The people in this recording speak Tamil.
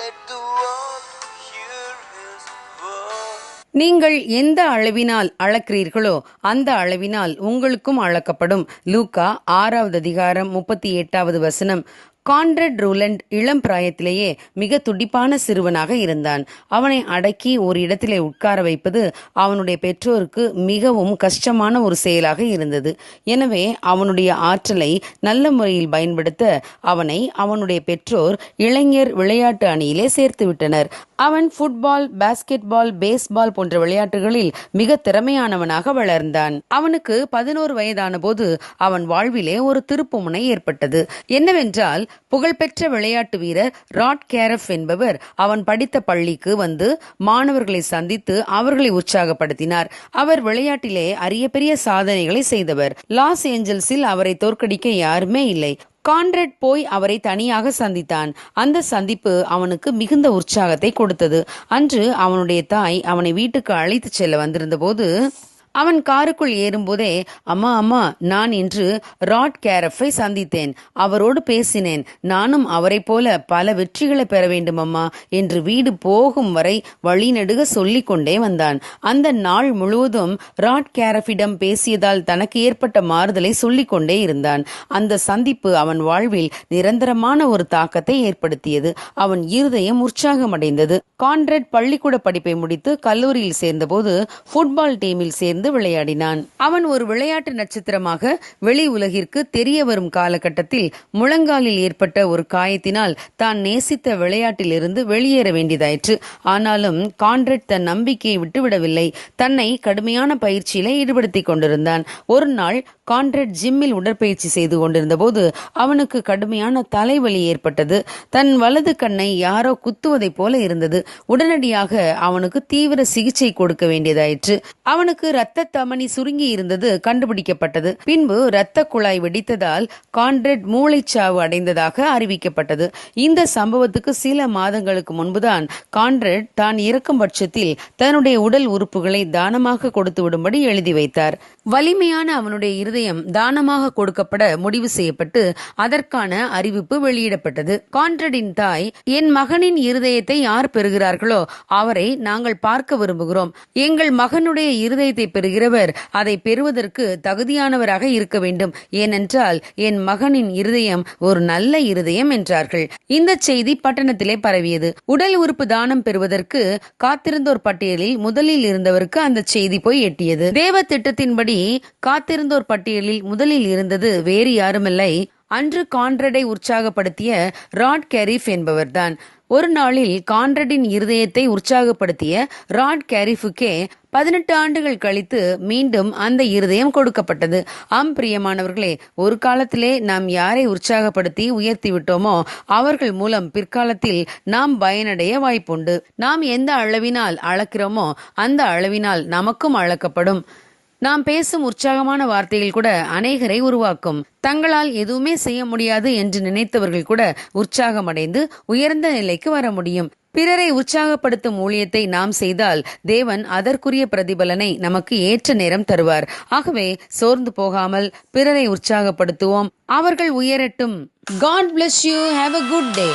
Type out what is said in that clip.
Let the world hear his word. நீங்கள் எந்த அளவினால் அளக்கிறீர்களோ அந்த அளவினால் உங்களுக்கும் அளக்கப்படும். லூக்கா 6:38. கான்ரட் ரூலண்ட் இளம் பிராயத்திலேயே மிக துடிப்பான சிறுவனாக இருந்தான். அவனை அடக்கி ஒரு இடத்திலே உட்கார வைப்பது அவனுடைய பெற்றோருக்கு மிகவும் கஷ்டமான ஒரு செயலாக இருந்தது. எனவே அவனுடைய ஆற்றலை நல்ல முறையில் பயன்படுத்த அவனை அவனுடைய பெற்றோர் இளைஞர் விளையாட்டு அணியிலே சேர்த்து விட்டனர். அவன் ஃபுட்பால், பாஸ்கெட்பால், பேஸ்பால் போன்ற விளையாட்டுகளில் மிக திறமையானவனாக வளர்ந்தான். அவனுக்கு 11 வயதான போது அவன் வாழ்விலே ஒரு திருப்புமுனை ஏற்பட்டது. என்னவென்றால், புகழ்பெற்ற விளையாட்டு வீரர் ராட் கேரஃப் என்பவர் அவன் படித்த பள்ளிக்கு வந்து மாணவர்களை சந்தித்து அவர்களை உற்சாகப்படுத்தினார். அவர் விளையாட்டிலே அரிய பெரிய சாதனைகளை செய்தவர். லாஸ் ஏஞ்சல்ஸில் அவரை தோற்கடிக்க யாருமே இல்லை. கான்ரட் போய் அவரை தனியாக சந்தித்தான். அந்த சந்திப்பு அவனுக்கு மிகுந்த உற்சாகத்தை கொடுத்தது. அன்று அவனுடைய தாய் அவனை வீட்டுக்கு அழைத்து செல்ல வந்திருந்த போது அவன் காருக்குள் ஏறும்போதே, அம்மா அம்மா, நான் இன்று ராட் கேரஃபை சந்தித்தேன், அவரோடு பேசினேன், நானும் அவரை போல பல வெற்றிகளை பெற வேண்டும் அம்மா என்று வீடு போகும் வரை வழிநெடுக சொல்லிக் கொண்டே வந்தான். அந்த நாள் முழுவதும் ராட் கேரஃபிடம் பேசியதால் தனக்கு ஏற்பட்ட மாறுதலை சொல்லிக் கொண்டே இருந்தான். அந்த சந்திப்பு அவன் வாழ்வில் நிரந்தரமான ஒரு தாக்கத்தை ஏற்படுத்தியது. அவன் இருதயம் உற்சாகமடைந்தது. கான்ரட் பள்ளிக்கூட படிப்பை முடித்து கல்லூரியில் சேர்ந்தபோது ஃபுட்பால் டீமில் சேர்ந்து விளையாடினான். அவன் ஒரு விளையாட்டு நட்சத்திரமாக வெளி உலகிற்கு தெரிய வரும் காலகட்டத்தில் முழங்காலில் ஏற்பட்ட ஒரு காயத்தினால் தான் நேசித்த விளையாட்டிலிருந்து வெளியேற வேண்டியதாயிற்று. ஆனாலும் கான்ரட் தன் நம்பிக்கையை விட்டுவிடவில்லை. தன்னை கடுமையான பயிற்சியில ஈடுபடுத்திக் கொண்டிருந்தான். ஒரு நாள் கான்ரட் ஜிம்மில் உடற்பயிற்சி செய்து கொண்டிருந்த போது அவனுக்கு கடுமையான தலைவலி ஏற்பட்டது. தன் வலது கண்ணை யாரோ குத்துவதை போல இருந்தது. உடனடியாக அவனுக்கு தீவிர சிகிச்சை கொடுக்க வேண்டியதாயிற்று. அவனுக்கு இரத்த தமனி சுருங்கி இருந்தது கண்டுபிடிக்கப்பட்டது. பின்பு இரத்த குழாய் வெடித்ததால் கான்ரட் மூளைச்சாவு அடைந்ததாக அறிவிக்கப்பட்டது. இந்த சம்பவத்துக்கு சில மாதங்களுக்கு முன்புதான் கான்ரட் தான் இறக்கும் பட்சத்தில் தன்னுடைய உடல் உறுப்புகளை தானமாக கொடுத்து விடும்படி எழுதி வைத்தார். வலிமையான அவனுடைய இருதயம் தானமாக கொடுக்கப்பட முடிவு செய்யப்பட்டு அதற்கான அறிவிப்பு வெளியிடப்பட்டது. கான்ரடின் தாய், என் மகனின் இருதயத்தை யார் பெறுகிறார்களோ அவரை நாங்கள் பார்க்க விரும்புகிறோம். எங்கள் மகனுடைய இருதயத்தை பெறுகிறவர் அதை பெறுவதற்கு தகுதியானவராக இருக்க வேண்டும். ஏனென்றால் என் மகனின் இருதயம் ஒரு நல்ல இருதயம் என்றார்கள். இந்த செய்தி பட்டணத்திலே பரவியது. உடல் உறுப்பு தானம் பெறுவதற்கு காத்திருந்தோர் பட்டியலில் முதலில் இருந்தவருக்கு அந்த செய்தி போய் எட்டியது. தேவ திட்டத்தின்படி காத்திருந்தோர் பட்டியலில் முதலில் இருந்தது வேறு யாருமில்லை, அன்று கான்ரடை உற்சாகப்படுத்திய ராட் கேரிஃப் என்பவர்தான். ஒரு நாளில் கான்ரடின் இருதயத்தை உற்சாகப்படுத்திய ராட் கேரிஃபுக்கே 18 ஆண்டுகள் கழித்து மீண்டும் அந்த இருதயம் கொடுக்கப்பட்டது. பிரியமானவர்களே, ஒரு காலத்திலே நாம் யாரை உற்சாகப்படுத்தி உயர்த்தி விட்டோமோ அவர்கள் மூலம் பிற்காலத்தில் நாம் பயனடைய வாய்ப்புண்டு. நாம் எந்த அளவினால் அளக்கிறோமோ அந்த அளவினால் நமக்கும் அளக்கப்படும். நாம் பேசும் உற்சாகமான வார்த்தைகள் கூட அநேகரை உருவாக்கும். தங்களால் எதுவுமே செய்ய முடியாது என்று நினைத்தவர்கள் கூட உற்சாகமடைந்து உயர்ந்த நிலைக்கு வர முடியும். பிறரை உற்சாகப்படுத்தும் ஊழியத்தை நாம் செய்தால் தேவன் அதற்குரிய பிரதிபலனை நமக்கு ஏற்ற நேரம் தருவார். ஆகவே சோர்ந்து போகாமல் பிறரை உற்சாகப்படுத்துவோம். அவர்கள் உயரட்டும். God bless you. Have a good day.